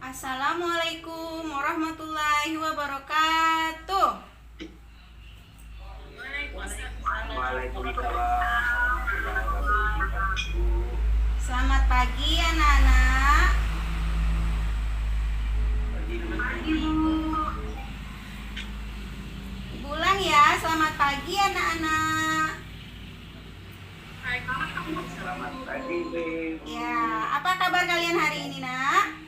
Assalamualaikum warahmatullahi wabarakatuh. Selamat pagi anak-anak. Ibu ulang ya, selamat pagi anak-anak. Selamat pagi, Beb. Ya, apa kabar kalian hari ini, Nak?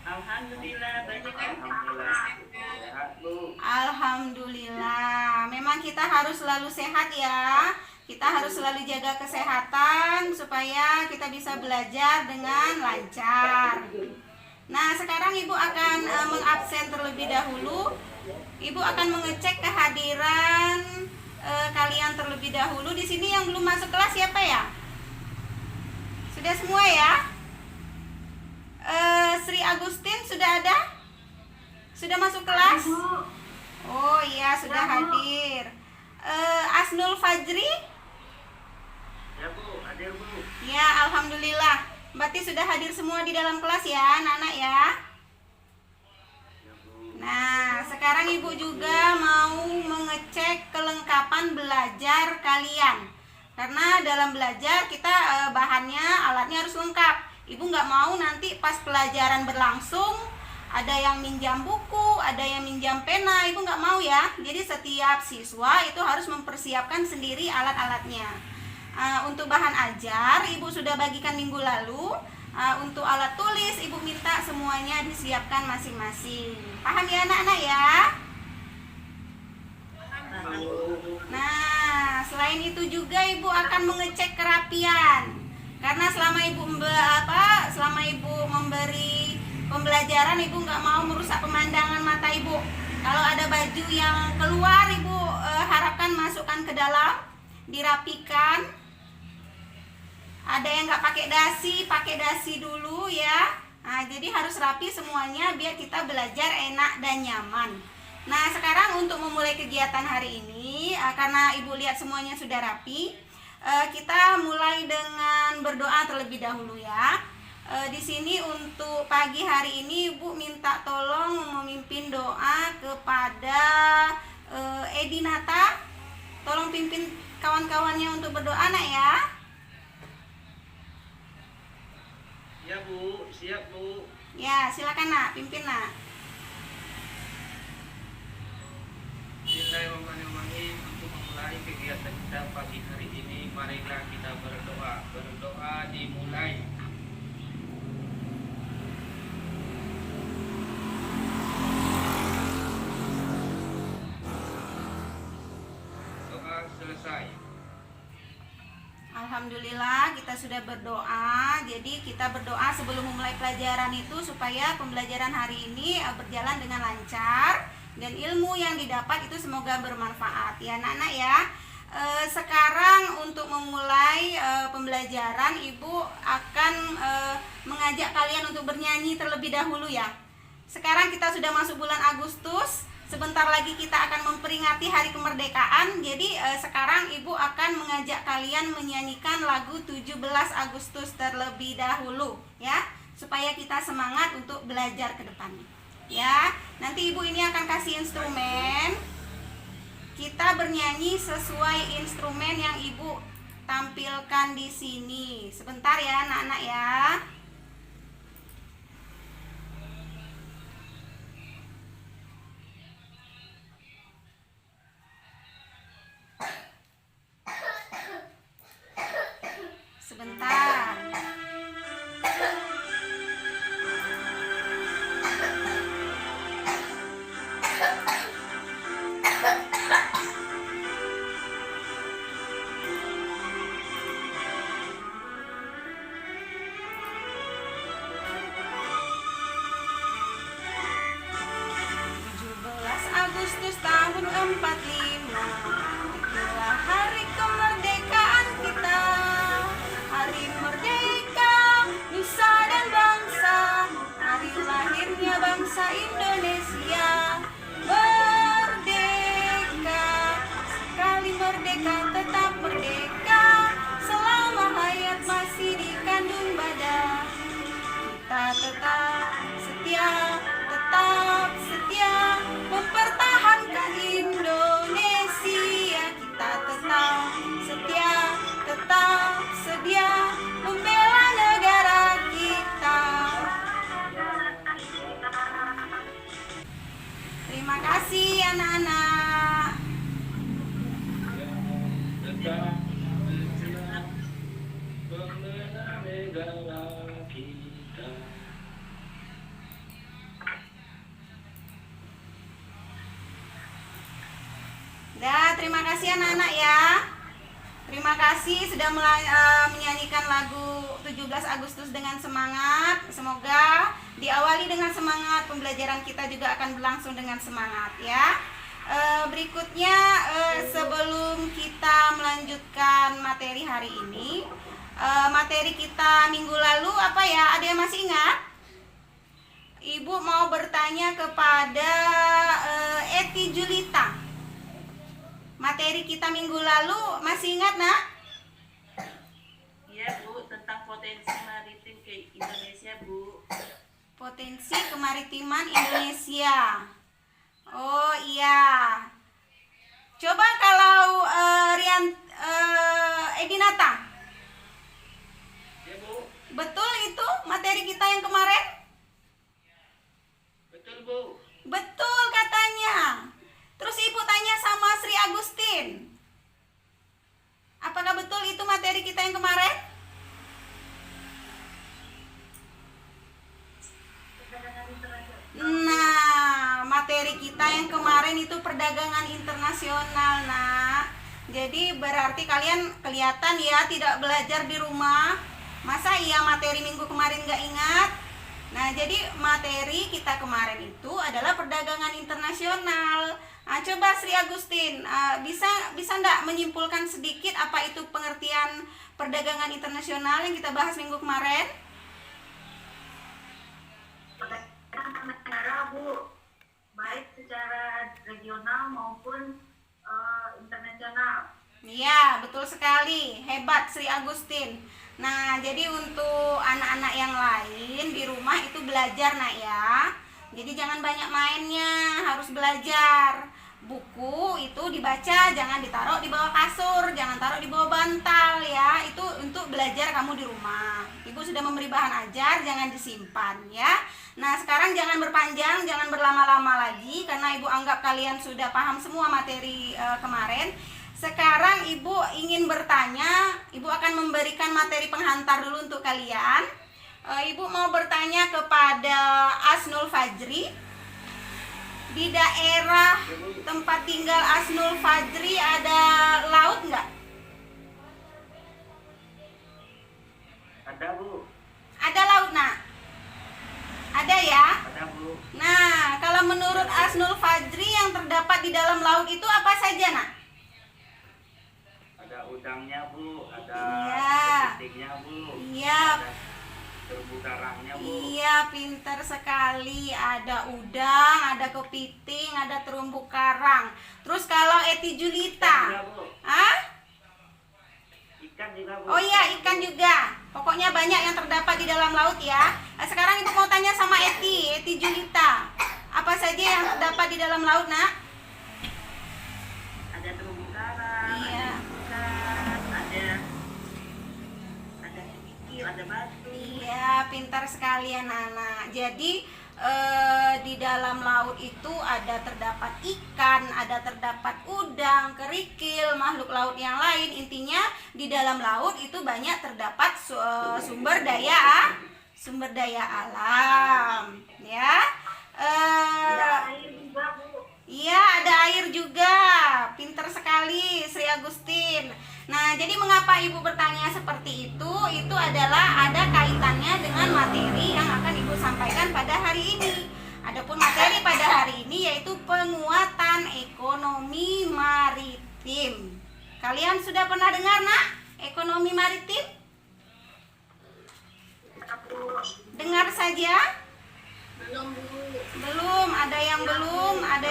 Alhamdulillah, banyak kan? Alhamdulillah. Sehat, Bu. Alhamdulillah. Memang kita harus selalu sehat ya. Kita harus selalu jaga kesehatan supaya kita bisa belajar dengan lancar. Nah, sekarang Ibu akan mengabsen terlebih dahulu. Ibu akan mengecek kehadiran kalian terlebih dahulu. Di sini yang belum masuk kelas siapa ya? Sudah semua ya? Sri Agustin sudah ada? Sudah masuk kelas? Oh iya, sudah hadir. Asnul Fajri? Ya, Bu. Hadir, Bu. Ya, alhamdulillah. Berarti sudah hadir semua di dalam kelas ya, anak-anak ya. Ya, Bu. Nah, sekarang Ibu juga mau mengecek kelengkapan belajar kalian. Karena dalam belajar kita bahannya, alatnya harus lengkap. Ibu nggak mau nanti pas pelajaran berlangsung ada yang minjam buku, ada yang minjam pena. Ibu nggak mau ya. Jadi setiap siswa itu harus mempersiapkan sendiri alat-alatnya. Untuk bahan ajar, Ibu sudah bagikan minggu lalu. Untuk alat tulis, Ibu minta semuanya disiapkan masing-masing. Paham ya anak-anak ya? Nah, selain itu juga Ibu akan mengecek kerapian. Karena selama Ibu memberi pembelajaran, Ibu nggak mau merusak pemandangan mata Ibu. Kalau ada baju yang keluar, Ibu harapkan masukkan ke dalam, dirapikan. Ada yang nggak pakai dasi dulu ya. Nah, jadi harus rapi semuanya biar kita belajar enak dan nyaman. Nah, sekarang untuk memulai kegiatan hari ini, karena Ibu lihat semuanya sudah rapi, kita mulai dengan berdoa terlebih dahulu ya. Di sini untuk pagi hari ini Ibu minta tolong memimpin doa kepada Edinata. Tolong pimpin kawan-kawannya untuk berdoa, Nak ya. Ya, Bu. Siap, Bu. Ya, silakan Nak, pimpin Nak. Bismillahirrahmanirrahim. Untuk memulai kegiatan kita pagi hari ini, marilah kita berdoa. Berdoa dimulai. Doa selesai. Alhamdulillah kita sudah berdoa. Jadi kita berdoa sebelum memulai pelajaran itu supaya pembelajaran hari ini berjalan dengan lancar dan ilmu yang didapat itu semoga bermanfaat ya anak-anak ya. Sekarang untuk memulai pembelajaran, Ibu akan mengajak kalian untuk bernyanyi terlebih dahulu ya. Sekarang kita sudah masuk bulan Agustus. Sebentar lagi kita akan memperingati hari kemerdekaan. Jadi sekarang Ibu akan mengajak kalian menyanyikan lagu 17 Agustus terlebih dahulu ya, supaya kita semangat untuk belajar ke depannya. Ya, nanti Ibu ini akan kasih instrumen. Kita bernyanyi sesuai instrumen yang Ibu tampilkan di sini. Sebentar ya anak-anak ya. Sebentar. Agustus tahun 45, itulah hari kemerdekaan kita. Hari tetap setia mempertahankan Indonesia. Kita tetap sedia membela negara kita. Terima kasih anak-anak. Tetap membela negara kita. Terima kasih anak-anak ya. Terima kasih sudah menyanyikan lagu 17 Agustus dengan semangat. Semoga diawali dengan semangat, pembelajaran kita juga akan berlangsung dengan semangat ya. Berikutnya sebelum kita melanjutkan materi hari ini, materi kita minggu lalu apa ya? Ada yang masih ingat? Ibu mau bertanya kepada Eti Julita. Materi kita minggu lalu masih ingat nak? Iya Bu, tentang potensi maritim ke Indonesia Bu. Potensi kemaritiman Indonesia. Oh iya. Coba kalau Edinata, Ya Bu, betul itu materi kita yang kemarin? betul Bu. Betul katanya. Terus ibu tanya sama Sri Agustin, apakah betul itu materi kita yang kemarin? Nah, materi kita yang kemarin itu perdagangan internasional, nak. Jadi berarti kalian kelihatan ya tidak belajar di rumah. Masa iya materi minggu kemarin nggak ingat? Nah, jadi materi kita kemarin itu adalah perdagangan internasional. Nah, coba Sri Agustin, bisa nggak menyimpulkan sedikit apa itu pengertian perdagangan internasional yang kita bahas minggu kemarin? Perdagangan negara Bu, baik secara regional maupun internasional. Iya, betul sekali. Hebat Sri Agustin. Nah, jadi untuk anak-anak yang lain di rumah itu belajar nak ya. Jadi jangan banyak mainnya, harus belajar. Buku itu dibaca, jangan ditaruh di bawah kasur, jangan taruh di bawah bantal ya. Itu untuk belajar kamu di rumah. Ibu sudah memberi bahan ajar, jangan disimpan ya. Nah, sekarang jangan berpanjang, jangan berlama-lama lagi karena ibu anggap kalian sudah paham semua materi kemarin. Sekarang ibu ingin bertanya, ibu akan memberikan materi penghantar dulu untuk kalian. Ibu mau bertanya kepada Asnul Fajri. Di daerah tempat tinggal Asnul Fajri ada laut nggak? Ada Bu. Ada laut nak? Ada ya? Ada Bu. Nah, kalau menurut Asnul Fajri yang terdapat di dalam laut itu apa saja nak? Ada udangnya Bu, ada Iya. kepitingnya Bu. Iya. Ada terumbu karangnya Bu. Iya, pintar sekali. Ada udang, ada kepiting, ada terumbu karang. Terus kalau Eti Ikan Julita, juga Bu. ah? Ikan juga Bu. Oh iya, ikan juga. Pokoknya banyak yang terdapat di dalam laut ya. Nah, sekarang ibu mau tanya sama Eti Julita. Apa saja yang terdapat di dalam laut, nak? Ada terumbu karang, Iya. ada kerikil, ada batu. Iya, pintar sekali anak-anak. Jadi di dalam laut itu ada terdapat ikan, ada terdapat udang, kerikil, makhluk laut yang lain. Intinya di dalam laut itu banyak terdapat sumber daya alam, ya. Air juga Bu. Iya, ada air juga. Pintar sekali Sri Agustin. Nah, jadi mengapa ibu bertanya seperti itu? Itu adalah ada kaitannya dengan materi yang akan ibu sampaikan pada hari ini. Adapun materi pada hari ini yaitu penguatan ekonomi maritim. Kalian sudah pernah dengar nak ekonomi maritim? Dengar saja? Belum, ada yang belum, ada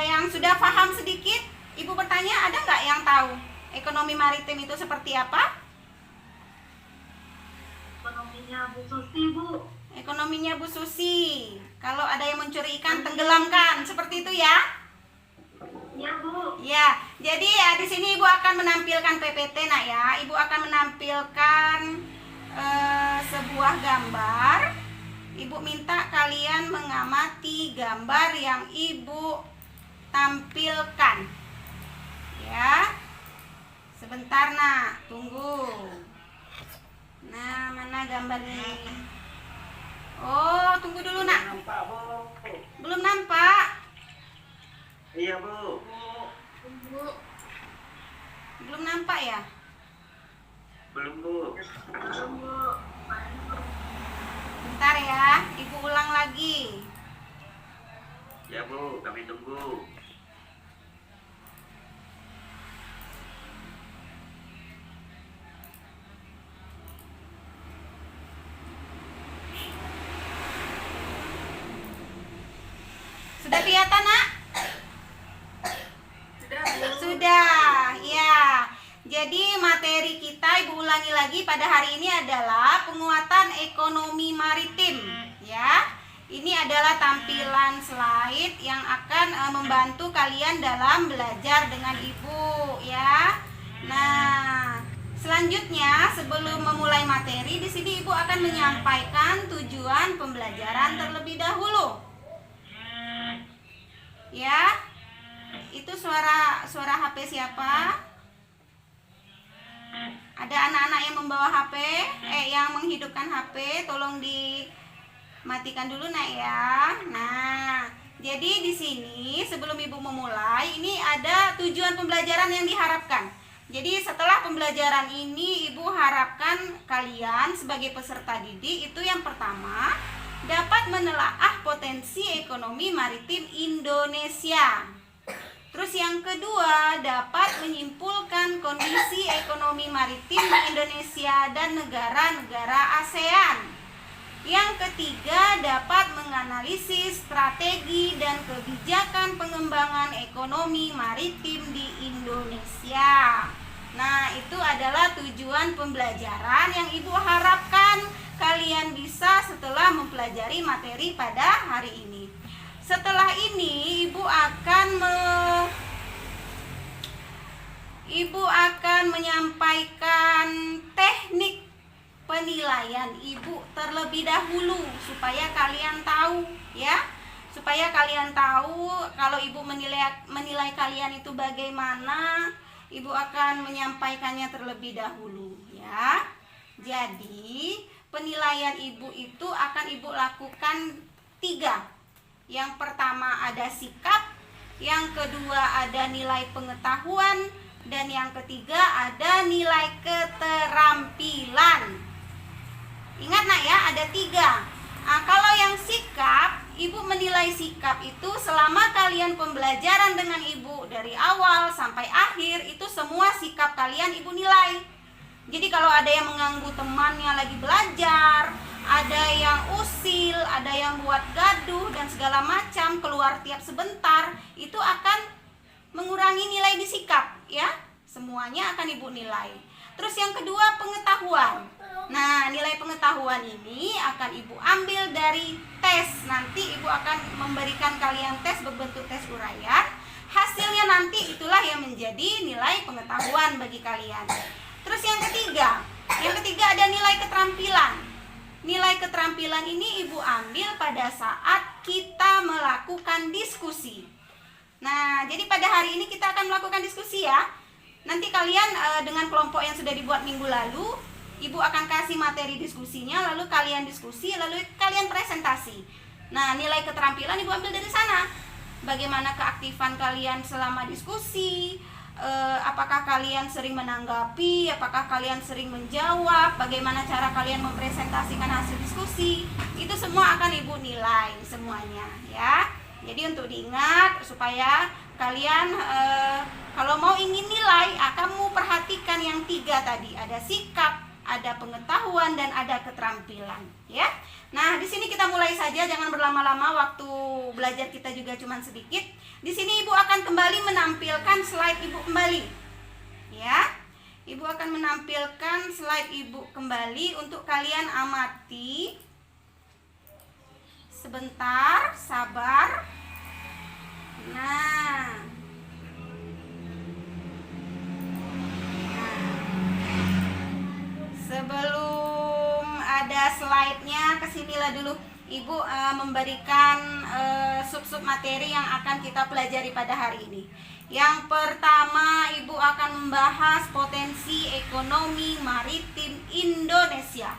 yang sudah paham sedikit. Ibu bertanya, ada nggak yang tahu ekonomi maritim itu seperti apa? Ekonomi Ekonominya Bu Susi, Bu. Ekonominya Bu Susi. Kalau ada yang mencuri ikan, tenggelamkan. Seperti itu ya. Iya, Bu. Ya, jadi ya di sini Ibu akan menampilkan PPT, nak ya. Ibu akan menampilkan sebuah gambar. Ibu minta kalian mengamati gambar yang Ibu tampilkan. Ya. Sebentar, nak. Tunggu. Nah, mana gambarnya ini? Oh, tunggu dulu, nak. Nampak, Bu. Belum nampak. Iya, Bu. Belum nampak ya? Belum, Bu. Belum, Bu. Bentar ya, Ibu ulang lagi. Ya, Bu, kami tunggu. Sudah kelihatan, nak? Sudah, Bu. Sudah, ya. Jadi materi kita Ibu ulangi lagi pada hari ini adalah penguatan ekonomi maritim, ya. Ini adalah tampilan slide yang akan membantu kalian dalam belajar dengan Ibu, ya. Nah, selanjutnya sebelum memulai materi di sini Ibu akan menyampaikan tujuan pembelajaran terlebih dahulu. Ya. Itu suara HP siapa? Ada anak-anak yang membawa HP, yang menghidupkan HP, tolong dimatikan dulu, nak ya. Nah, jadi di sini sebelum Ibu memulai, ini ada tujuan pembelajaran yang diharapkan. Jadi setelah pembelajaran ini Ibu harapkan kalian sebagai peserta didik itu yang pertama dapat menelaah potensi ekonomi maritim Indonesia. Terus yang kedua, dapat menyimpulkan kondisi ekonomi maritim di Indonesia dan negara-negara ASEAN. Yang ketiga, dapat menganalisis strategi dan kebijakan pengembangan ekonomi maritim di Indonesia. Nah, itu adalah tujuan pembelajaran yang Ibu harapkan kalian bisa setelah mempelajari materi pada hari ini. Setelah ini Ibu akan menyampaikan teknik penilaian Ibu terlebih dahulu supaya kalian tahu, ya. Supaya kalian tahu kalau Ibu menilai kalian itu bagaimana, Ibu akan menyampaikannya terlebih dahulu, ya. Jadi, penilaian Ibu itu akan Ibu lakukan 3. Yang pertama ada sikap, yang kedua ada nilai pengetahuan, dan yang ketiga ada nilai keterampilan. Ingat, nak ya, ada 3. Nah, kalau yang sikap, Ibu menilai sikap itu selama kalian pembelajaran dengan Ibu dari awal sampai akhir, itu semua sikap kalian Ibu nilai. Jadi kalau ada yang mengganggu temannya lagi belajar, ada yang usil, ada yang buat gaduh dan segala macam, keluar tiap sebentar, itu akan mengurangi nilai di sikap, ya. Semuanya akan Ibu nilai. Terus yang kedua, pengetahuan. Nah, nilai pengetahuan ini akan Ibu ambil dari tes. Nanti Ibu akan memberikan kalian tes berbentuk tes uraian. Hasilnya nanti itulah yang menjadi nilai pengetahuan bagi kalian. Terus yang ketiga ada nilai keterampilan. Nilai keterampilan ini Ibu ambil pada saat kita melakukan diskusi. Nah, jadi pada hari ini kita akan melakukan diskusi, ya. Nanti kalian dengan kelompok yang sudah dibuat minggu lalu, Ibu akan kasih materi diskusinya, lalu kalian diskusi, lalu kalian presentasi. Nah, nilai keterampilan Ibu ambil dari sana. Bagaimana keaktifan kalian selama diskusi, apakah kalian sering menanggapi, apakah kalian sering menjawab, bagaimana cara kalian mempresentasikan hasil diskusi, itu semua akan Ibu nilai semuanya, ya. Jadi untuk diingat supaya kalian kalau mau ingin nilai, kamu perhatikan yang 3 tadi, ada sikap, ada pengetahuan, dan ada keterampilan, ya. Nah, di sini kita mulai saja, jangan berlama-lama, waktu belajar kita juga cuma sedikit. Di sini Ibu akan kembali menampilkan slide Ibu kembali. Ya. Ibu akan menampilkan slide Ibu kembali untuk kalian amati. Sebentar, sabar. Nah. Sebelum ada slide-nya, kesinilah dulu. Ibu memberikan sub-sub materi yang akan kita pelajari pada hari ini. Yang pertama, Ibu akan membahas potensi ekonomi maritim Indonesia.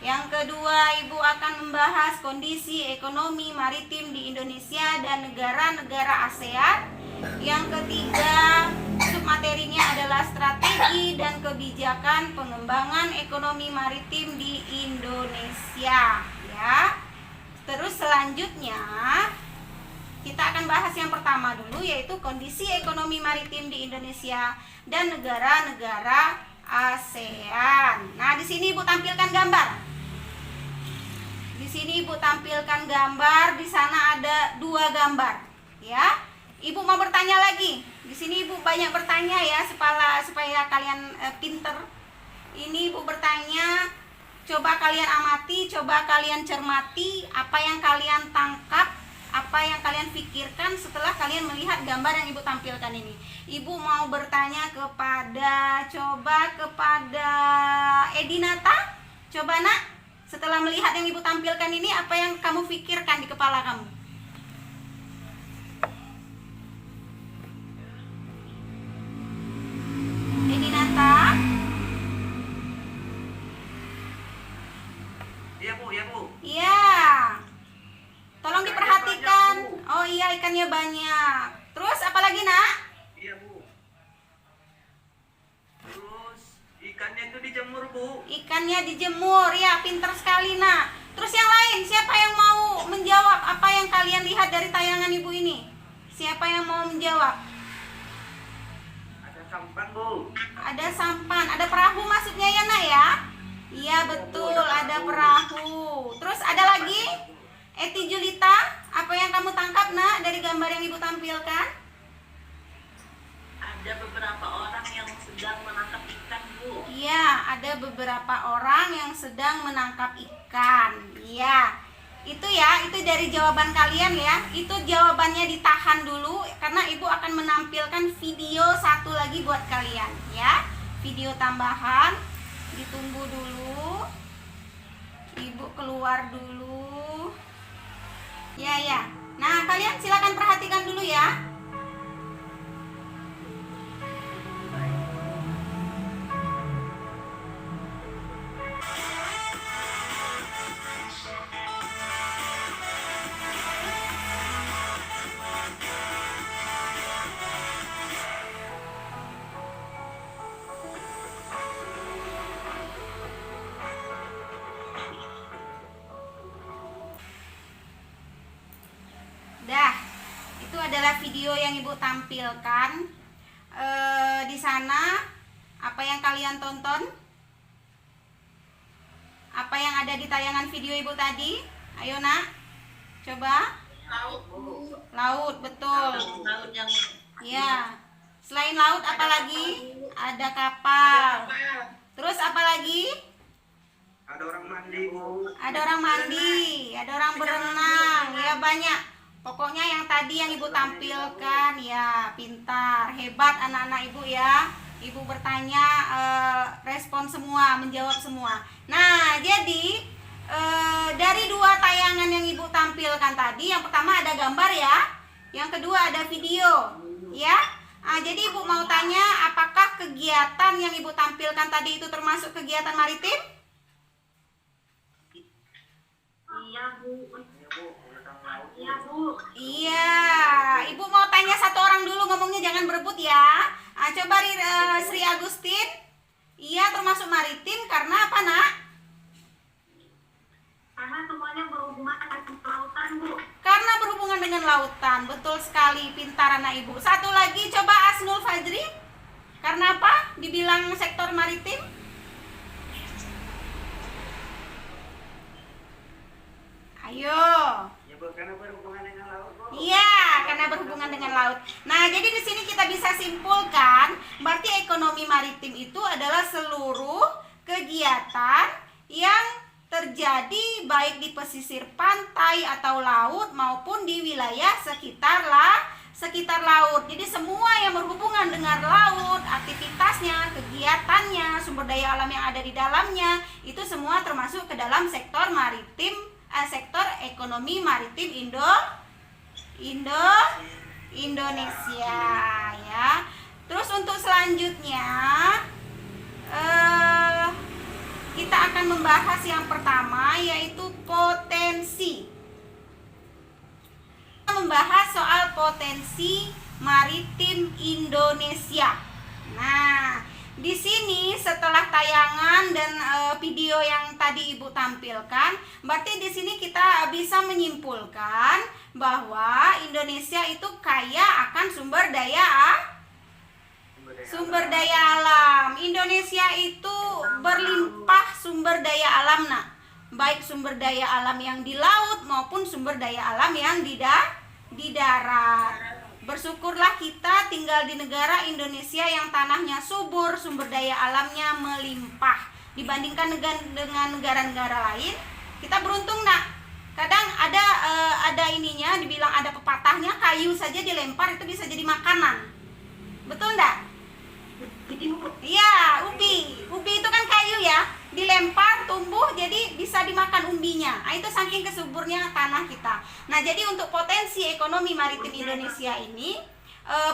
Yang kedua, Ibu akan membahas kondisi ekonomi maritim di Indonesia dan negara-negara ASEAN. Yang ketiga, submaterinya adalah strategi dan kebijakan pengembangan ekonomi maritim di Indonesia, ya. Terus selanjutnya kita akan bahas yang pertama dulu, yaitu kondisi ekonomi maritim di Indonesia dan negara-negara ASEAN. Nah, di sini Ibu tampilkan gambar. Di sini Ibu tampilkan gambar, di sana ada 2 gambar, ya. Ibu mau bertanya lagi. Di sini Ibu banyak bertanya ya, supaya kalian pinter. Ini Ibu bertanya, coba kalian amati, coba kalian cermati apa yang kalian tangkap, apa yang kalian pikirkan setelah kalian melihat gambar yang Ibu tampilkan ini. Ibu mau bertanya kepada Edinata. Coba Nak, setelah melihat yang Ibu tampilkan ini, apa yang kamu pikirkan di kepala kamu? Edinata? Iya Bu, ya Bu. Iya. Tolong diperhatikan. Oh iya, ikannya banyak. Terus apa lagi Nak? Iya Bu. Terus ikannya itu dijemur Bu. Ikannya dijemur, ya, pinter sekali Nak. Terus yang lain, siapa yang mau menjawab apa yang kalian lihat dari tayangan Ibu ini? Siapa yang mau menjawab? Ada sampan Bu. Ada sampan, ada perahu maksudnya ya Nak ya? Iya betul, ada perahu. Terus ada lagi? Eti Julita, apa yang kamu tangkap Nak dari gambar yang Ibu tampilkan? Ada beberapa orang yang sedang menangkap ikan, Bu. Iya, ada beberapa orang yang sedang menangkap ikan. Iya, itu ya, itu dari jawaban kalian ya. Itu jawabannya ditahan dulu karena Ibu akan menampilkan video satu lagi buat kalian ya. Video tambahan, ditunggu dulu. Ibu keluar dulu. Ya ya. Nah, kalian silakan perhatikan dulu ya. Dah, itu adalah video yang Ibu tampilkan. Di sana apa yang kalian tonton? Apa yang ada di tayangan video Ibu tadi? Ayo Nak, coba. Laut, Bu. Laut, betul. Laut yang Ya. Selain laut apa lagi? Ada kapal. Terus apa lagi? Ada orang mandi Bu. Ada orang mandi, ada orang berenang, ya banyak. Pokoknya yang tadi yang Ibu tampilkan ya pintar, hebat anak-anak Ibu ya. Ibu bertanya, respon semua, menjawab semua. Nah, jadi dari 2 tayangan yang Ibu tampilkan tadi, yang pertama ada gambar ya, yang kedua ada video ya. Jadi Ibu mau tanya, apakah kegiatan yang Ibu tampilkan tadi itu termasuk kegiatan maritim? Iya Bu. Iya Bu, urutan laut. Iya Bu. Iya, Ibu mau tanya satu orang dulu, ngomongnya jangan berebut ya. Coba Sri Agustin. Iya, termasuk maritim karena apa Nak? Karena semuanya berhubungan dengan kelautan Bu. Karena berhubungan dengan lautan. Betul sekali, pintar anak Ibu. Satu lagi coba Asnul Fajri. Karena apa? Dibilang sektor maritim? Ayo. Ya Bu, karena berhubungan dengan laut Bu. Iya, karena berhubungan dengan laut. Nah, jadi di sini kita bisa simpulkan, berarti ekonomi maritim itu adalah seluruh kegiatan yang terjadi baik di pesisir pantai atau laut maupun di wilayah sekitar laut. Jadi semua yang berhubungan dengan laut, aktivitasnya, kegiatannya, sumber daya alam yang ada di dalamnya, itu semua termasuk ke dalam sektor maritim, sektor ekonomi maritim Indonesia ya. Terus untuk selanjutnya kita akan membahas yang pertama, yaitu potensi. Kita membahas soal potensi maritim Indonesia. Nah, di sini setelah tayangan dan video yang tadi Ibu tampilkan, berarti di sini kita bisa menyimpulkan bahwa Indonesia itu kaya akan sumber daya alam. Indonesia itu berlimpah sumber daya alam, baik sumber daya alam yang di laut maupun sumber daya alam yang di darat. Bersyukurlah kita tinggal di negara Indonesia yang tanahnya subur, sumber daya alamnya melimpah. Dibandingkan dengan negara-negara lain, kita beruntung Kadang ada ininya, dibilang ada pepatahnya, kayu saja dilempar itu bisa jadi makanan. Betul enggak? Iya, ubi. Ubi itu kan kayu ya, dilempar, tumbuh, jadi bisa dimakan umbinya. Nah, itu saking kesuburnya tanah kita. Nah, jadi untuk potensi ekonomi maritim Indonesia ini,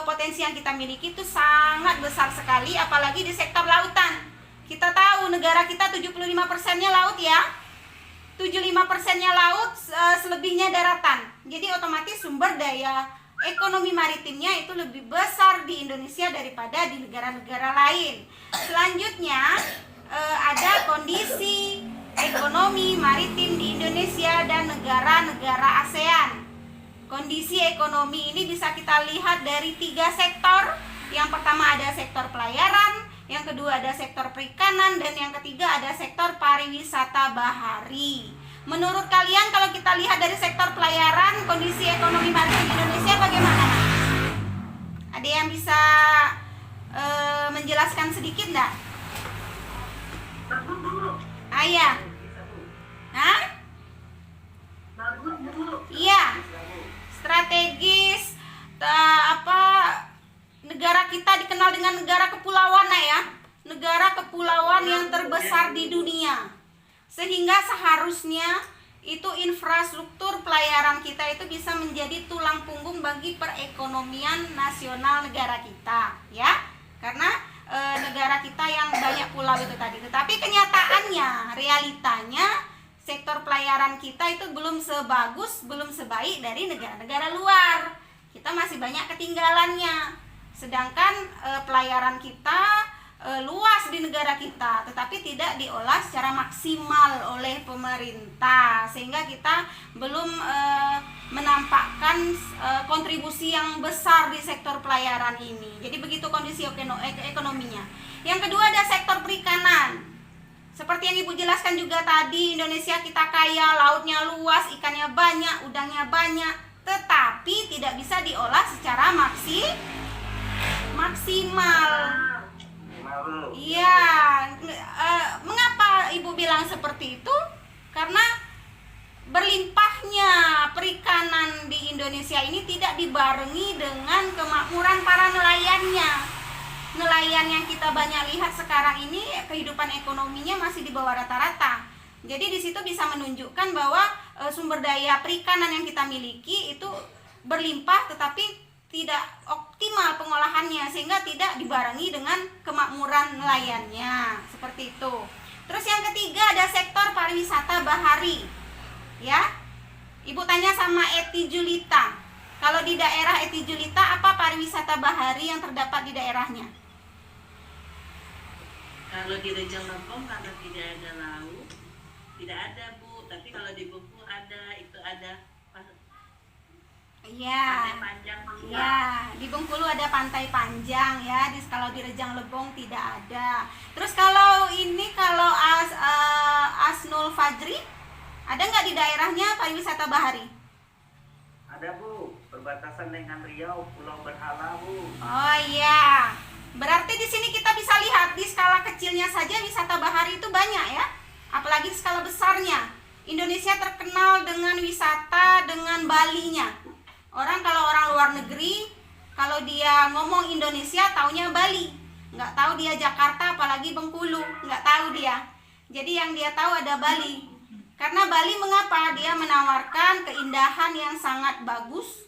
potensi yang kita miliki itu sangat besar sekali, apalagi di sektor lautan. Kita tahu negara kita 75%-nya laut ya. 75%-nya laut, selebihnya daratan. Jadi otomatis sumber daya ekonomi maritimnya itu lebih besar di Indonesia daripada di negara-negara lain. Selanjutnya ada kondisi ekonomi maritim di Indonesia dan negara-negara ASEAN. Kondisi ekonomi ini bisa kita lihat dari 3 sektor. Yang pertama ada sektor pelayaran, yang kedua ada sektor perikanan, dan yang ketiga ada sektor pariwisata bahari. Menurut kalian kalau kita lihat dari sektor pelayaran, kondisi ekonomi maritim Indonesia bagaimana? Ada yang bisa menjelaskan sedikit enggak? Bagus, Bu. Ayah. Hah? Bagus, Bu. Iya. Strategis negara kita dikenal dengan negara kepulauan ya. Negara kepulauan yang terbesar di dunia. Sehingga seharusnya itu infrastruktur pelayaran kita itu bisa menjadi tulang punggung bagi perekonomian nasional negara kita, ya. Karena negara kita yang banyak pulau itu tadi. Tetapi kenyataannya, realitanya sektor pelayaran kita itu belum sebagus, belum sebaik dari negara-negara luar. Kita masih banyak ketinggalannya. Sedangkan pelayaran kita luas di negara kita, tetapi tidak diolah secara maksimal oleh pemerintah, sehingga kita belum menampakkan kontribusi yang besar di sektor pelayaran ini. Jadi begitu kondisi ekonominya. Yang kedua ada sektor perikanan. Seperti yang Ibu jelaskan juga tadi, Indonesia kita kaya, lautnya luas, ikannya banyak, udangnya banyak, tetapi tidak bisa diolah secara maksimal. Iya, mengapa Ibu bilang seperti itu? Karena berlimpahnya perikanan di Indonesia ini tidak dibarengi dengan kemakmuran para nelayannya. Nelayan yang kita banyak lihat sekarang ini kehidupan ekonominya masih di bawah rata-rata. Jadi di situ bisa menunjukkan bahwa sumber daya perikanan yang kita miliki itu berlimpah, tetapi tidak optimal pengolahannya, sehingga tidak dibarengi dengan kemakmuran nelayannya, seperti itu. Terus yang ketiga ada sektor pariwisata bahari, ya. Ibu tanya sama Eti Julita, kalau di daerah Eti Julita apa pariwisata bahari yang terdapat di daerahnya? Kalau di Rejang Lempong karena tidak ada laut, tidak ada, Bu. Tapi kalau di Bengkulu ada, itu ada Iya. pantai panjang. Ya, di Bengkulu ada pantai panjang ya. Kalau di Rejang Lebong tidak ada. Terus kalau Asnul Fajri, ada nggak di daerahnya pariwisata bahari? Ada, Bu. Berbatasan dengan Riau, Pulau Berhala, Bu. Oh iya. Berarti di sini kita bisa lihat di skala kecilnya saja wisata bahari itu banyak ya. Apalagi skala besarnya. Indonesia terkenal dengan wisata dengan Balinya. Kalau orang luar negeri, kalau dia ngomong Indonesia taunya Bali. Nggak tahu dia Jakarta apalagi Bengkulu, nggak tahu dia. Jadi yang dia tahu ada Bali. Karena Bali mengapa? Dia menawarkan keindahan yang sangat bagus,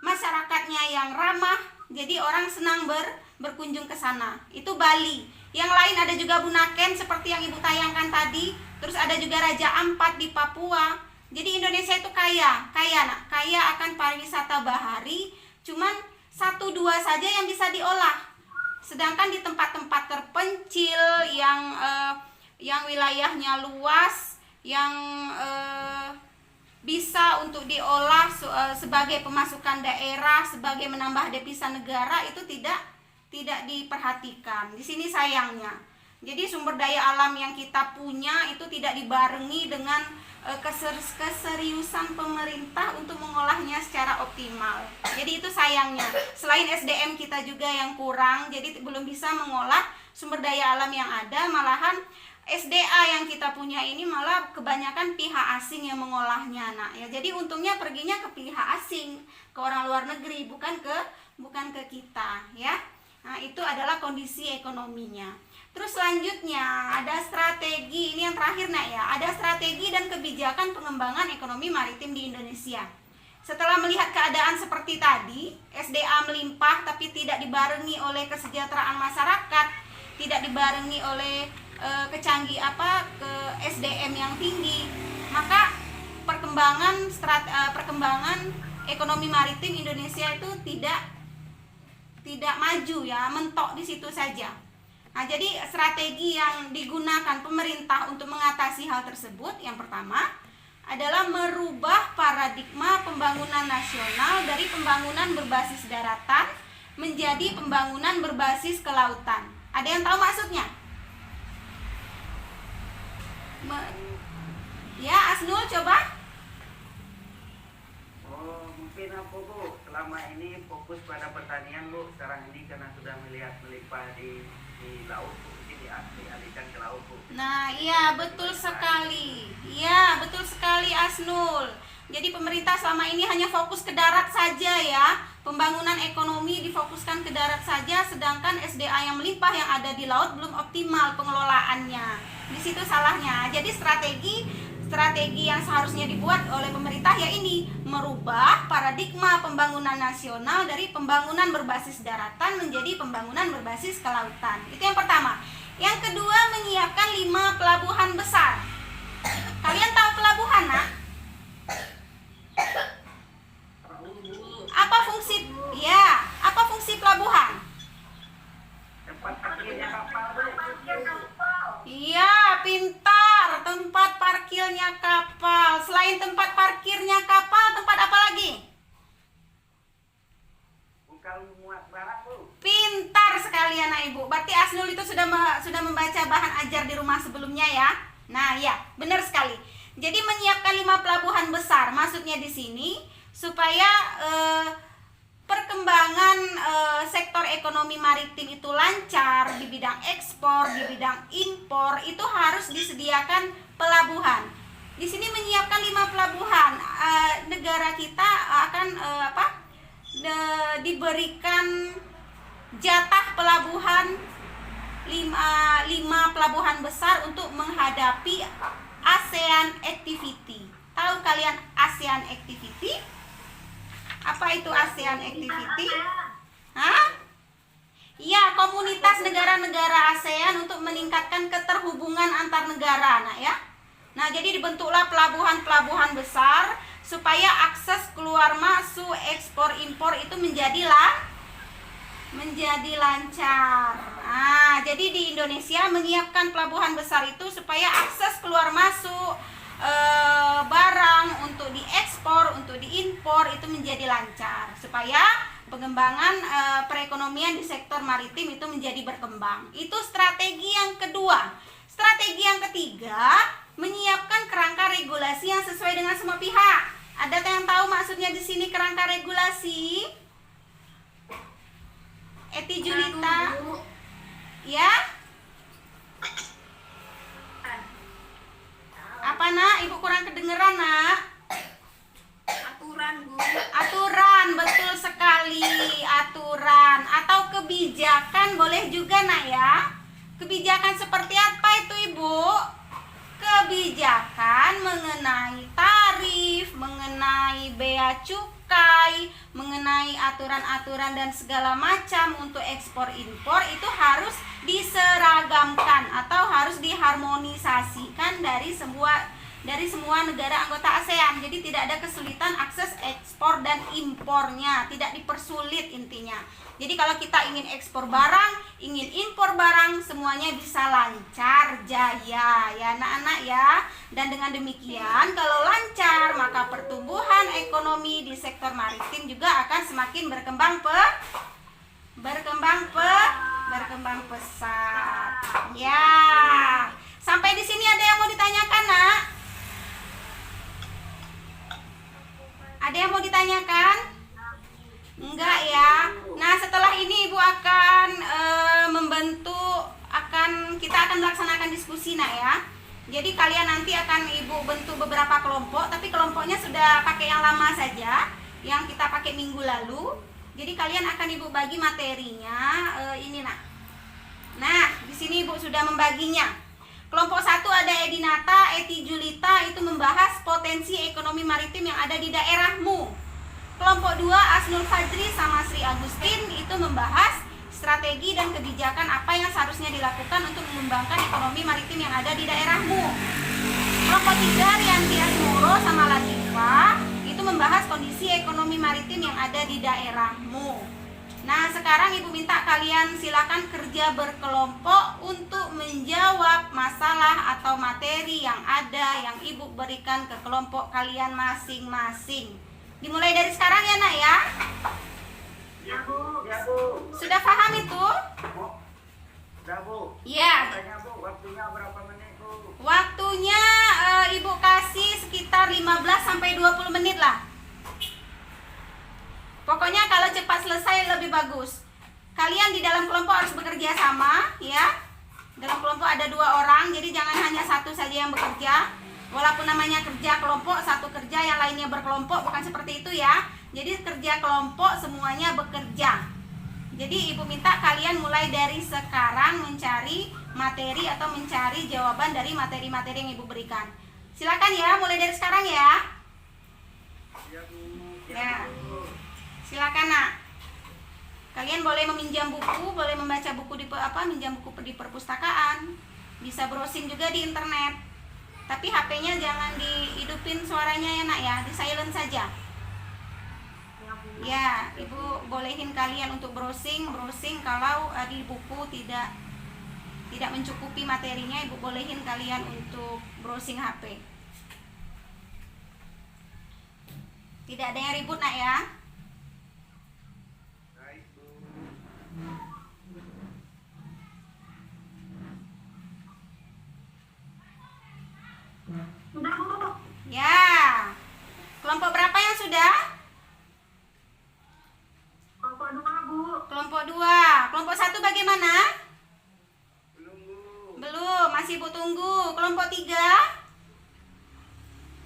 masyarakatnya yang ramah, jadi orang senang berkunjung ke sana. Itu Bali. Yang lain ada juga Bunaken seperti yang Ibu tayangkan tadi. Terus ada juga Raja Ampat di Papua. Jadi Indonesia itu kaya akan pariwisata bahari. Cuman 1-2 saja yang bisa diolah. Sedangkan di tempat-tempat terpencil yang wilayahnya luas, yang bisa untuk diolah sebagai pemasukan daerah, sebagai menambah devisa negara, itu tidak diperhatikan. Di sini sayangnya. Jadi sumber daya alam yang kita punya itu tidak dibarengi dengan keseriusan pemerintah untuk mengolahnya secara optimal. Jadi itu sayangnya. Selain SDM kita juga yang kurang, jadi belum bisa mengolah sumber daya alam yang ada, malahan SDA yang kita punya ini malah kebanyakan pihak asing yang mengolahnya, nak ya. Jadi untungnya perginya ke pihak asing, ke orang luar negeri, bukan ke kita, ya. Nah, itu adalah kondisi ekonominya. Terus selanjutnya ada strategi, ini yang terakhir, nak ya. Ada strategi dan kebijakan pengembangan ekonomi maritim di Indonesia. Setelah melihat keadaan seperti tadi, SDA melimpah tapi tidak dibarengi oleh kesejahteraan masyarakat, tidak dibarengi oleh ke SDM yang tinggi, maka perkembangan ekonomi maritim Indonesia itu tidak maju ya, mentok di situ saja. Nah, jadi strategi yang digunakan pemerintah untuk mengatasi hal tersebut, yang pertama adalah merubah paradigma pembangunan nasional dari pembangunan berbasis daratan menjadi pembangunan berbasis kelautan. Ada yang tahu maksudnya? Ya, Asnul coba. Oh, mungkin apa, Bu? Selama ini fokus pada pertanian, Bu. Sekarang ini karena sudah melimpah di laut, Bu. Jadi dialihkan ke laut, Bu. Nah, iya betul sekali. Iya, betul sekali Asnul. Jadi pemerintah selama ini hanya fokus ke darat saja ya. Pembangunan ekonomi difokuskan ke darat saja, sedangkan SDA yang melimpah yang ada di laut belum optimal pengelolaannya. Di situ salahnya. Jadi strategi yang seharusnya dibuat oleh pemerintah ya ini, merubah paradigma pembangunan nasional dari pembangunan berbasis daratan menjadi pembangunan berbasis kelautan. Itu yang pertama. Yang kedua, menyiapkan 5 pelabuhan besar. Kalian tahu pelabuhan, nak? Apa fungsi pelabuhan? Tempat parkirnya kapal, Bu. Iya, pintar. Tempat parkirnya kapal. Selain tempat parkirnya kapal, tempat apa lagi? Bukan muat barang, Bu. Pintar sekali anak ibu. Berarti Asnul itu sudah membaca bahan ajar di rumah sebelumnya ya. Nah, ya, benar sekali. Jadi menyiapkan 5 pelabuhan besar. Maksudnya di sini supaya perkembangan sektor ekonomi maritim itu lancar di bidang ekspor, di bidang impor, itu harus disediakan pelabuhan. Di sini menyiapkan 5 pelabuhan. Negara kita akan diberikan jatah pelabuhan 5 pelabuhan besar untuk menghadapi ASEAN Activity. Tahu kalian ASEAN Activity? Apa itu ASEAN Activity? Hah? Iya, komunitas negara-negara ASEAN untuk meningkatkan keterhubungan antar negara, nah ya. Nah, jadi dibentuklah pelabuhan-pelabuhan besar supaya akses keluar masuk, ekspor impor itu menjadi lancar. Nah, jadi di Indonesia menyiapkan pelabuhan besar itu supaya akses keluar masuk barang untuk diekspor, untuk diimpor itu menjadi lancar, supaya pengembangan perekonomian di sektor maritim itu menjadi berkembang. Itu strategi yang kedua. Strategi yang ketiga, menyiapkan kerangka regulasi yang sesuai dengan semua pihak. Ada yang tahu maksudnya di sini kerangka regulasi? Eti Julita, Bu. ya? Apa nak? Ibu kurang kedengeran nak? Aturan, Bu. Aturan, betul sekali. Aturan atau kebijakan boleh juga nak ya. Kebijakan seperti apa itu ibu? Kebijakan mengenai tarif, mengenai bea cukai, mengenai aturan-aturan dan segala macam untuk ekspor impor itu harus diseragamkan atau harus diharmonisasikan dari semua negara anggota ASEAN. Jadi tidak ada kesulitan akses ekspor dan impornya, tidak dipersulit intinya. Jadi kalau kita ingin ekspor barang, ingin impor barang, semuanya bisa lancar jaya ya anak-anak ya. Dan dengan demikian kalau lancar maka pertumbuhan ekonomi di sektor maritim juga akan semakin berkembang pesat. Ya. Sampai di sini ada yang mau ditanyakan, Nak? Ada yang mau ditanyakan? Enggak ya. Nah, setelah ini Ibu akan kita akan melaksanakan diskusi nak ya. Jadi kalian nanti akan Ibu bentuk beberapa kelompok, tapi kelompoknya sudah pakai yang lama saja, yang kita pakai minggu lalu. Jadi kalian akan Ibu bagi materinya ini nak. Nah, di sini Ibu sudah membaginya. Kelompok 1 ada Edinata, Eti Julita itu membahas potensi ekonomi maritim yang ada di daerahmu. Kelompok 2 Asnul Fajri sama Sri Agustin itu membahas strategi dan kebijakan apa yang seharusnya dilakukan untuk mengembangkan ekonomi maritim yang ada di daerahmu. Kelompok 3 Rianti Asmoro sama Latifa itu membahas kondisi ekonomi maritim yang ada di daerahmu. Nah, sekarang Ibu minta kalian silakan kerja berkelompok untuk menjawab masalah atau materi yang ada yang Ibu berikan ke kelompok kalian masing-masing. Dimulai dari sekarang ya nak ya. Ya Bu, ya Bu. Sudah paham itu? Sudah Bu. Ya. Tanya Bu, waktunya berapa menit Bu? Waktunya Ibu kasih sekitar 15 sampai 20 menit lah. Pokoknya kalau cepat selesai lebih bagus. Kalian di dalam kelompok harus bekerja sama ya. Dalam kelompok ada 2 orang, jadi jangan hanya satu saja yang bekerja. Walaupun namanya kerja kelompok, satu kerja yang lainnya berkelompok, bukan seperti itu ya. Jadi kerja kelompok semuanya bekerja. Jadi Ibu minta kalian mulai dari sekarang mencari materi atau mencari jawaban dari materi-materi yang Ibu berikan. Silakan ya, mulai dari sekarang ya. Ya Bu. Ya. Bu. Silakan nak. Kalian boleh meminjam buku, boleh membaca buku minjam buku di perpustakaan. Bisa browsing juga di internet. Tapi HP-nya jangan dihidupin suaranya ya nak ya, di silent saja. Ya, Ibu bolehin kalian untuk browsing kalau di buku tidak mencukupi materinya, Ibu bolehin kalian untuk browsing HP. Tidak ada yang ribut nak ya. Baik Bu. Sudah, Bu. Ya. Kelompok berapa yang sudah? Kelompok 2, Bu. Kelompok 2. Kelompok 1 bagaimana? Belum Bu. Belum, masih Ibu tunggu. Kelompok 3?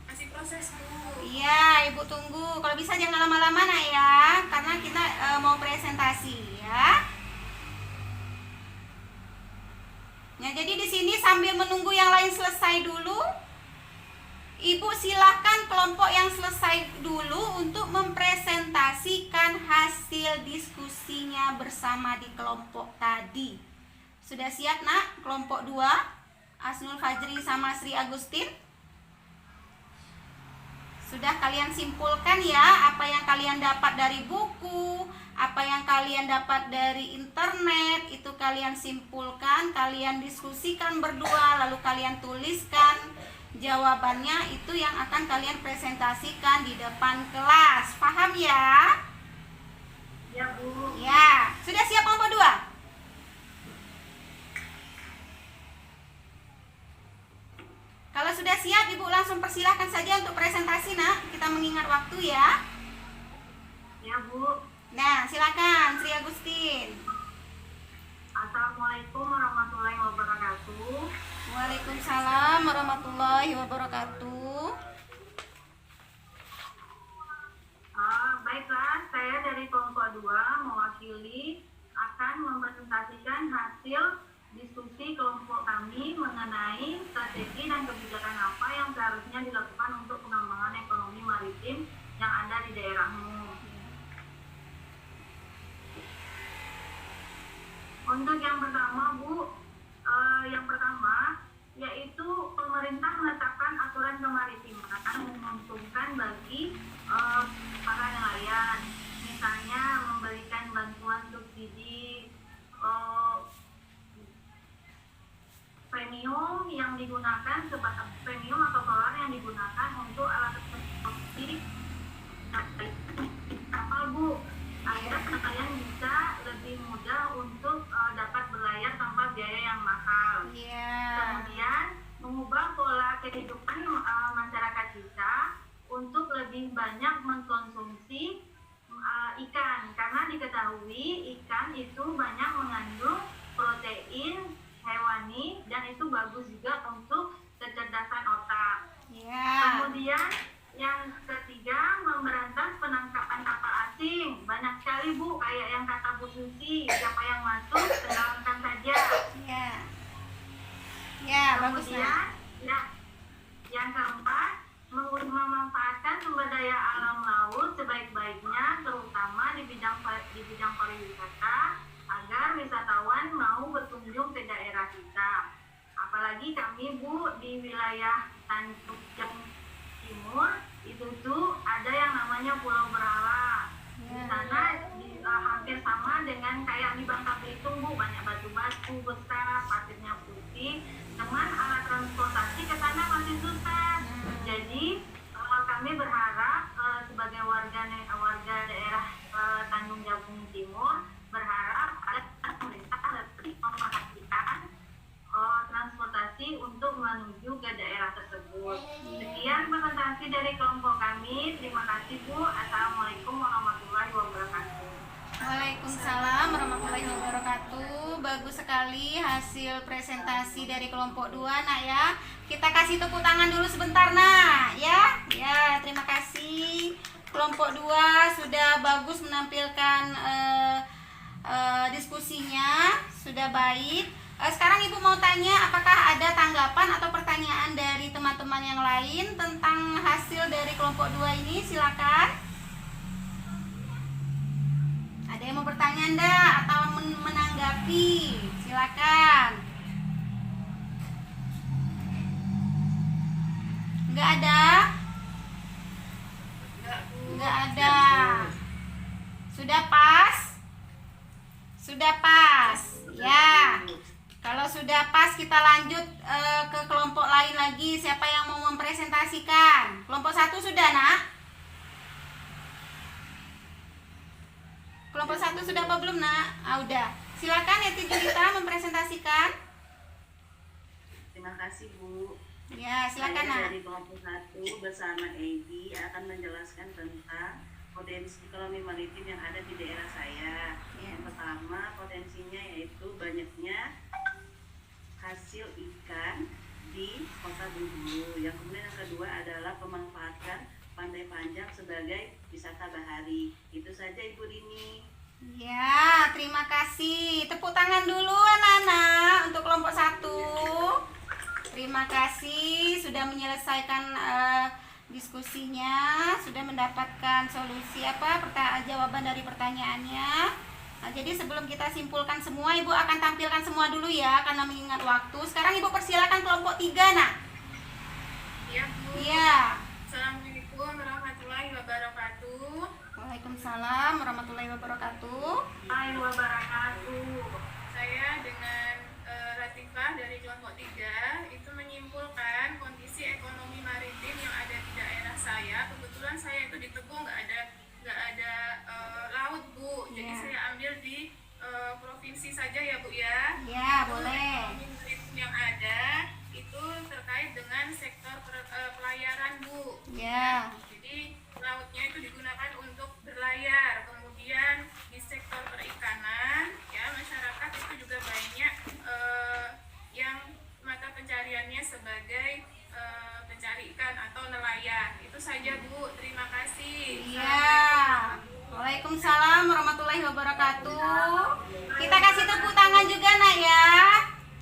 Masih proses, Bu. Iya, Ibu tunggu. Kalau bisa jangan lama-lama nak ya, karena kita mau presentasi ya. Nah, jadi di sini sambil menunggu yang lain selesai dulu, Ibu silahkan kelompok yang selesai dulu untuk mempresentasikan hasil diskusinya bersama di kelompok tadi. Sudah siap nak? Kelompok 2 Asnul Fajri sama Sri Agustin. Sudah kalian simpulkan ya apa yang kalian dapat dari buku, apa yang kalian dapat dari internet, itu kalian simpulkan, kalian diskusikan berdua, lalu kalian tuliskan jawabannya, itu yang akan kalian presentasikan di depan kelas. Paham ya? Ya, Bu. Ya, sudah siap kelompok 2? Kalau sudah siap, Ibu langsung persilahkan saja untuk presentasi, Nak. Kita mengingat waktu ya. Ya, Bu. Nah, silakan Sri Agustin. Assalamualaikum warahmatullahi wabarakatuh. Waalaikumsalam warahmatullahi wabarakatuh. Baiklah, saya dari kelompok 2 mewakili akan mempresentasikan hasil diskusi kelompok kami mengenai strategi dan kebijakan apa yang seharusnya dilakukan untuk pengembangan ekonomi maritim yang ada di daerahmu. Untuk yang pertama, Bu, yaitu pemerintah menetapkan aturan kemaritiman menguntungkan bagi para nelayan, misalnya memberikan bantuan subsidi premium yang digunakan sebatas premium atau solar yang digunakan untuk alat transportasi kapal, Bu, agar nelayan bisa lebih mudah untuk dapat berlayar tanpa biaya yang mahal. Kemudian mengubah pola kehidupan masyarakat kita untuk lebih banyak mengkonsumsi ikan, karena diketahui ikan itu banyak mengandung protein hewani dan itu bagus juga untuk kecerdasan otak. Kemudian yang ketiga, memberantas penangkapan kapal asing. Banyak sekali, Bu, kayak yang kata Bu Susi, siapa yang masuk tenggelamkan saja. Kemudian yang keempat, memanfaatkan sumber daya alam laut sebaik-baiknya, terutama di bidang pariwisata, agar wisatawan mau berkunjung ke daerah kita. Apalagi kami, Bu, di wilayah Tanjung Timur itu tuh ada yang namanya Pulau Berhala. Di sana hampir sama dengan kayak di Bangka Belitung, Bu, banyak batu-batu besar, pasirnya putih. Cuman alat transportasi ke sana masih susah. Jadi kami berharap sebagai warga daerah Tanjung Jabung Timur berharap ada pemerintah lebih memperhatikan transportasi untuk menuju ke daerah tersebut. Sekian presentasi dari kelompok kami. Terima kasih, Bu. Assalamualaikum warahmatullahi wabarakatuh. Waalaikumsalam warahmatullahi wabarakatuh. Bagus sekali hasil presentasi dari kelompok 2, Nak ya. Kita kasih tepuk tangan dulu sebentar, Nak, ya. Ya, terima kasih. Kelompok 2 sudah bagus menampilkan diskusinya, sudah baik. Sekarang Ibu mau tanya, apakah ada tanggapan atau pertanyaan dari teman-teman yang lain tentang hasil dari kelompok 2 ini? Silakan. Ada yang mau bertanya enggak atau menanggapi? Silakan. Enggak ada? Enggak ada. Sudah pas? Sudah pas. Ya. Kalau sudah pas, kita lanjut ke kelompok lain lagi. Siapa yang mau mempresentasikan? Kelompok 1 sudah, Nak? Kelompok 1 sudah apa belum, Nak? Udah. Silakan Eti Julita mempresentasikan. Terima kasih, Bu. Ya, silakan, Nak. Saya dari kelompok 1 bersama Edi akan menjelaskan tentang potensi ekonomi maritim yang ada di daerah saya. Yang pertama, potensinya yaitu banyaknya hasil ikan di Kota Bengkulu. Yang kemudian yang kedua adalah pemanfaatan Pantai Panjang sebagai wisata bahari. Itu saja, Ibu Rini. Ya, terima kasih. Tepuk tangan dulu anak-anak untuk kelompok 1. Terima kasih sudah menyelesaikan diskusinya, sudah mendapatkan solusi jawaban dari pertanyaannya. Nah, jadi sebelum kita simpulkan semua, Ibu akan tampilkan semua dulu ya, karena mengingat waktu. Sekarang Ibu persilakan kelompok 3, nak. Iya, Bu. Iya. Assalamualaikum warahmatullahi wabarakatuh. Waalaikumsalam warahmatullahi wabarakatuh. Saya dengan Ratifah dari kelompok 3 itu menyimpulkan kondisi ekonomi maritim yang ada di daerah saya. Kebetulan saya itu di Tebo nggak ada laut, Bu. Jadi saya ambil di provinsi saja ya, Bu ya. Ya, boleh. Ekonomi maritim yang ada itu terkait dengan sektor sebagai pencari ikan atau nelayan. Itu saja Bu, terima kasih. Iya. Waalaikumsalam warahmatullahi wabarakatuh. Kita kasih tepuk tangan juga nak ya.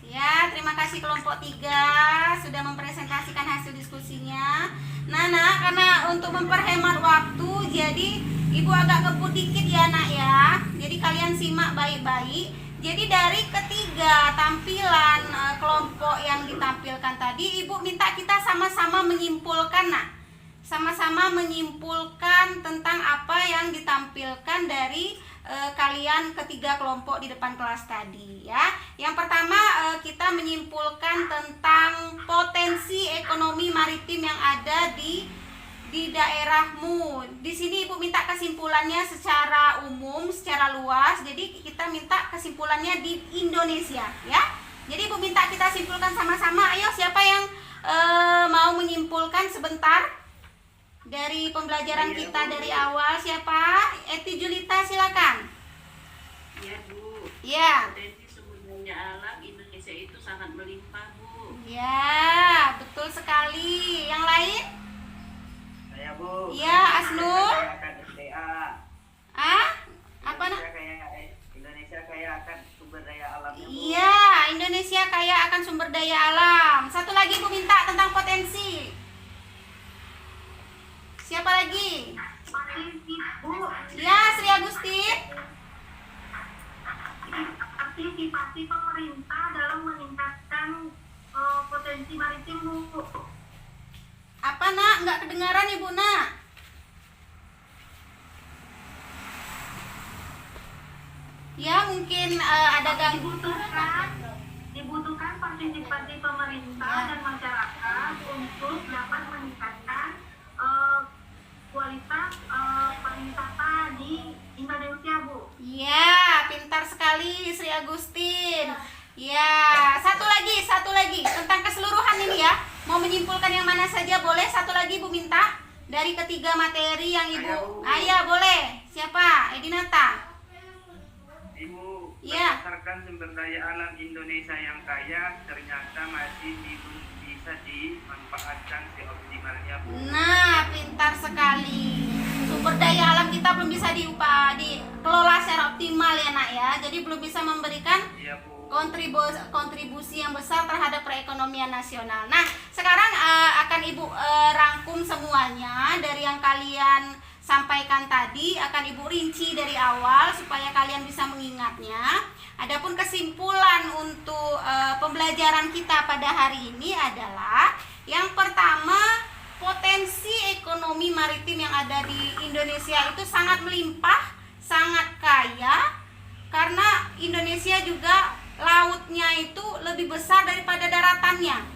Ya, terima kasih kelompok 3 sudah mempresentasikan hasil diskusinya. Nah, karena untuk memperhemat waktu, jadi Ibu agak ngebut dikit ya nak ya. Jadi kalian simak baik-baik. Jadi dari ketiga tampilan kelompok yang ditampilkan tadi, Ibu minta kita sama-sama menyimpulkan nak. Sama-sama menyimpulkan tentang apa yang ditampilkan dari kalian ketiga kelompok di depan kelas tadi ya. Yang pertama kita menyimpulkan tentang potensi ekonomi maritim yang ada di daerahmu. Di sini Ibu minta kesimpulannya secara umum, secara luas. Jadi kita minta kesimpulannya di Indonesia ya. Jadi Ibu minta kita simpulkan sama-sama. Ayo, siapa yang mau menyimpulkan sebentar dari pembelajaran kita dari awal? Siapa? Eti Julita, silakan. Ya Bu, Ya. potensi sumber daya alam Indonesia itu sangat melimpah Bu. Ya, betul sekali. Yang lain? Saya Bu. Iya, Asnur. Saya akan SDA. Apa nak? Indonesia kaya akan sumber daya alamnya Bu. Iya, Indonesia kaya akan sumber daya alam. Satu lagi Bu minta tentang potensi. Siapa lagi? Bu, Ya, Sri Agustin. partisipasi pemerintah dalam meningkatkan potensi maritim Bu. Apa nak? Nggak kedengaran Ibu nak. Ya, mungkin ada gangguan. Dibutuhkan partisipasi pemerintah dan masyarakat untuk dapat meningkatkan kualitas pariwisata di Indonesia Bu. Ya, pintar sekali Sri Agustin. Ya, satu lagi tentang keseluruhan ini ya. Mau menyimpulkan yang mana saja boleh. Satu lagi Bu minta dari ketiga materi yang Ibu. Ayah boleh. Siapa? Edinata. Ibu, Ya. berdasarkan sumber daya alam Indonesia yang kaya, ternyata masih belum bisa dimanfaatkan seoptimalnya Bu. Nah, pintar sekali. Sumber daya alam kita belum bisa dikelola secara optimal ya nak ya. Jadi belum bisa memberikan Iya Bu. kontribusi yang besar terhadap perekonomian nasional. Nah, sekarang akan Ibu rangkum semuanya dari yang kalian sampaikan tadi, akan Ibu rinci dari awal supaya kalian bisa mengingatnya. Adapun kesimpulan untuk pembelajaran kita pada hari ini adalah yang pertama, potensi ekonomi maritim yang ada di Indonesia itu sangat melimpah, sangat kaya, karena Indonesia juga lautnya itu lebih besar daripada daratannya.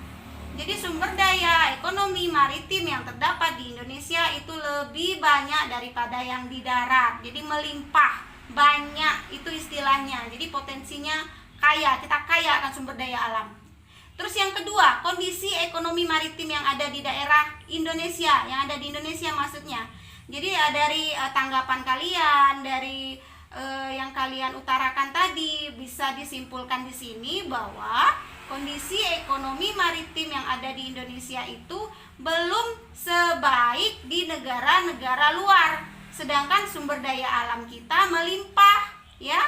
Jadi sumber daya ekonomi maritim yang terdapat di Indonesia itu lebih banyak daripada yang di darat. Jadi melimpah, banyak itu istilahnya. Jadi potensinya kaya, kita kaya akan sumber daya alam. Terus yang kedua, kondisi ekonomi maritim yang ada di daerah Indonesia, yang ada di Indonesia maksudnya. Jadi dari tanggapan kalian, dari yang kalian utarakan tadi, bisa disimpulkan di sini bahwa kondisi ekonomi maritim yang ada di Indonesia itu belum sebaik di negara-negara luar. Sedangkan sumber daya alam kita melimpah, ya,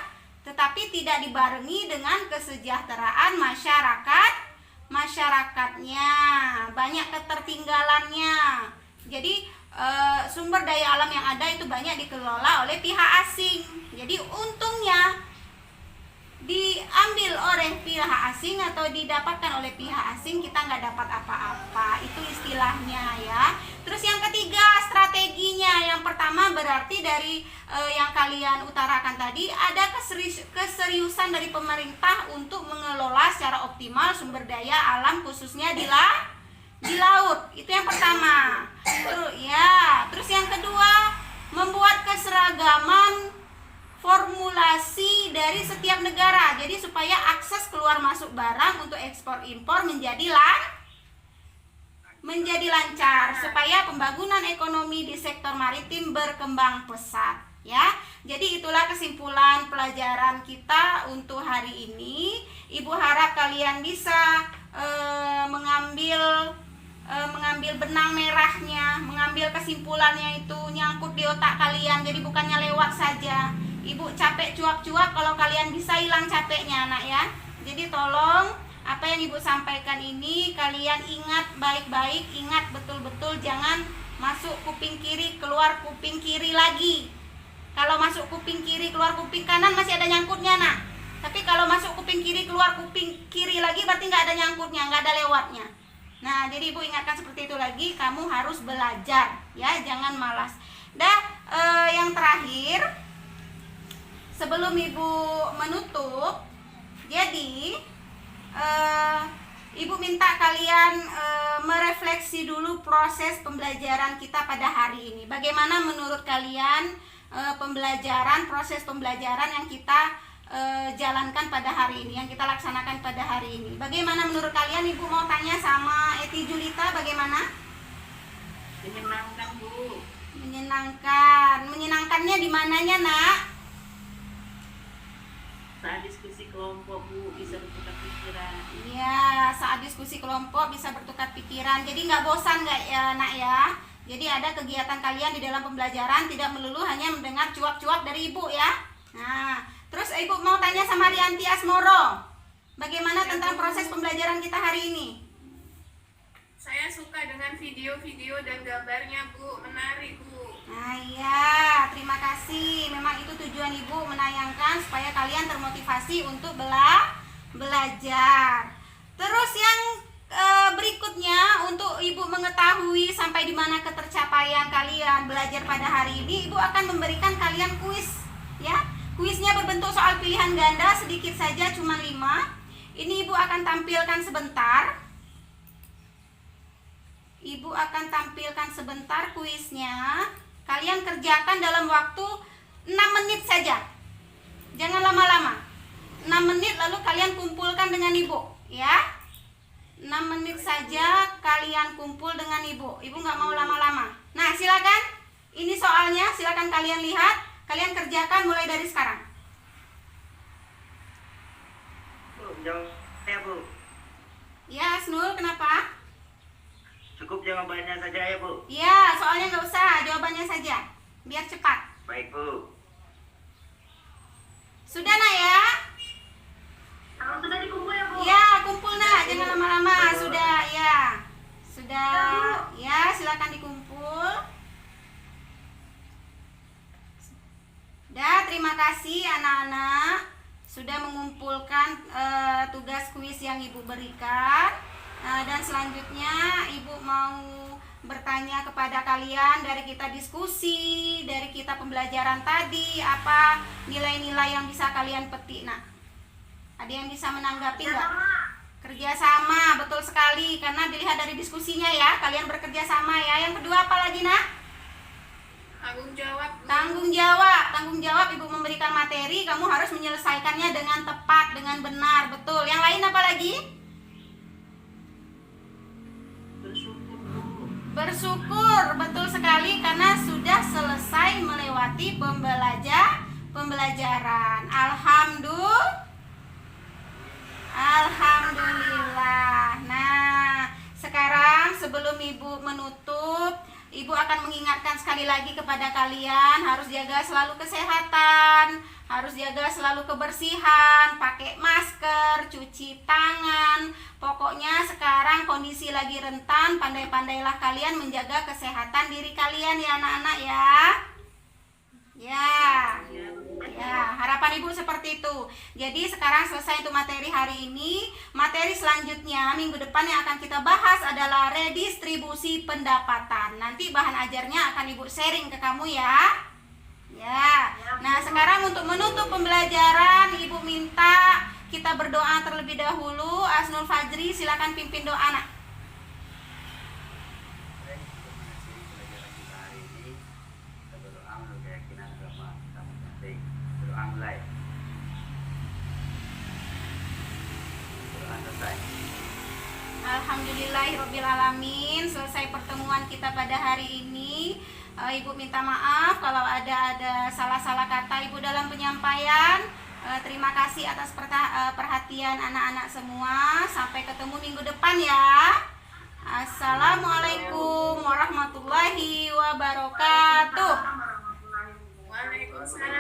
tetapi tidak dibarengi dengan kesejahteraan masyarakatnya, banyak ketertinggalannya. Jadi sumber daya alam yang ada itu banyak dikelola oleh pihak asing. Jadi untungnya diambil oleh pihak asing atau didapatkan oleh pihak asing, kita nggak dapat apa-apa. Itu istilahnya ya. Terus yang ketiga, strateginya. Yang pertama berarti dari yang kalian utarakan tadi, ada keseriusan dari pemerintah untuk mengelola secara optimal sumber daya alam khususnya di laut. Itu yang pertama. Terus yang kedua, membuat keseragaman formulasi dari setiap negara. Jadi supaya akses keluar masuk barang untuk ekspor impor menjadi lancar, supaya pembangunan ekonomi di sektor maritim berkembang pesat ya. Jadi itulah kesimpulan pelajaran kita untuk hari ini. Ibu harap kalian bisa mengambil benang merahnya, mengambil kesimpulannya itu nyangkut di otak kalian. Jadi bukannya lewat saja. Ibu capek cuap-cuap, kalau kalian bisa hilang capeknya anak ya. Jadi tolong apa yang ibu sampaikan ini kalian ingat baik-baik, ingat betul-betul, jangan masuk kuping kiri keluar kuping kiri lagi. Kalau masuk kuping kiri keluar kuping kanan masih ada nyangkutnya nak. Tapi kalau masuk kuping kiri keluar kuping kiri lagi berarti nggak ada nyangkutnya, nggak ada lewatnya. Nah, jadi ibu ingatkan seperti itu lagi, kamu harus belajar ya, jangan malas. Yang terakhir sebelum ibu menutup, jadi ibu minta kalian merefleksi dulu proses pembelajaran kita pada hari ini. Bagaimana menurut kalian proses pembelajaran yang kita jalankan pada hari ini, yang kita laksanakan pada hari ini? Bagaimana menurut kalian? Ibu mau tanya sama Eti Julita, bagaimana? Menyenangkan Bu. Menyenangkan. Menyenangkannya di mananya nak? Saat diskusi kelompok Bu, bisa bertukar pikiran. Iya, saat diskusi kelompok bisa bertukar pikiran. Jadi nggak bosan nggak ya nak ya? Jadi ada kegiatan kalian di dalam pembelajaran, tidak melulu hanya mendengar cuap-cuap dari ibu ya. Nah, terus ibu mau tanya sama Rianti Asmoro, bagaimana tentang proses pembelajaran kita hari ini? Saya suka dengan video-video dan gambarnya Bu, menarik Bu. Nah iya, terima kasih. Memang itu tujuan ibu, menayangkan supaya kalian termotivasi untuk belajar. Terus yang berikutnya, untuk ibu mengetahui sampai di mana ketercapaian kalian belajar pada hari ini, ibu akan memberikan kalian kuis ya. Kuisnya berbentuk soal pilihan ganda, sedikit saja, cuma 5. Ini ibu akan tampilkan sebentar. Ibu akan tampilkan sebentar kuisnya. Kalian kerjakan dalam waktu 6 menit saja. Jangan lama-lama. 6 menit lalu kalian kumpulkan dengan ibu, ya. 6 menit saja kalian kumpul dengan ibu. Ibu nggak mau lama-lama. Nah, silakan. Ini soalnya, silakan kalian lihat. Kalian kerjakan mulai dari sekarang. Bu, jawab ya Bu. Ya, Asnul, kenapa? Cukup jawabannya saja ya Bu. Ya, soalnya nggak usah, jawabannya saja. Biar cepat. Baik Bu. Sudah nak ya? Kalau sudah dikumpul ya Bu. Ya, kumpul nak, jangan lama-lama. Sudah, ya. Sudah, ya, silakan dikumpul. Terima kasih anak-anak sudah mengumpulkan tugas kuis yang ibu berikan. Dan selanjutnya ibu mau bertanya kepada kalian, dari kita diskusi, dari kita pembelajaran tadi, apa nilai-nilai yang bisa kalian petik nak? Ada yang bisa menanggapi nggak? Kerjasama, betul sekali, karena dilihat dari diskusinya ya, kalian bekerja sama ya. Yang kedua apa lagi nak? Tanggung jawab Bu. Tanggung jawab ibu memberikan materi, kamu harus menyelesaikannya dengan tepat, dengan benar, betul. Yang lain apa lagi? Bersyukur, betul sekali, karena sudah selesai melewati pembelajaran. Alhamdulillah. Nah, sekarang sebelum ibu menutup, ibu akan mengingatkan sekali lagi kepada kalian, harus jaga selalu kesehatan, harus jaga selalu kebersihan, pakai masker, cuci tangan. Pokoknya sekarang kondisi lagi rentan, pandai-pandailah kalian menjaga kesehatan diri kalian ya anak-anak ya. Ya, harapan ibu seperti itu. Jadi sekarang selesai untuk materi hari ini. Materi selanjutnya minggu depan yang akan kita bahas adalah redistribusi pendapatan. Nanti bahan ajarnya akan ibu sharing ke kamu ya. Ya. Nah, sekarang untuk menutup pembelajaran, ibu minta kita berdoa terlebih dahulu. Asnul Fajri, silakan pimpin doa nak. Pelajaran kita hari ini, kita berdoa menurut keyakinan agama kita masing-masing. Berdoa mulai. Berdoa selesai. Alhamdulillahirrabbilalamin. Selesai pertemuan kita pada hari ini. Ibu minta maaf kalau ada salah-salah kata ibu dalam penyampaian. Terima kasih atas perhatian anak-anak semua. Sampai ketemu minggu depan ya. Assalamualaikum warahmatullahi wabarakatuh.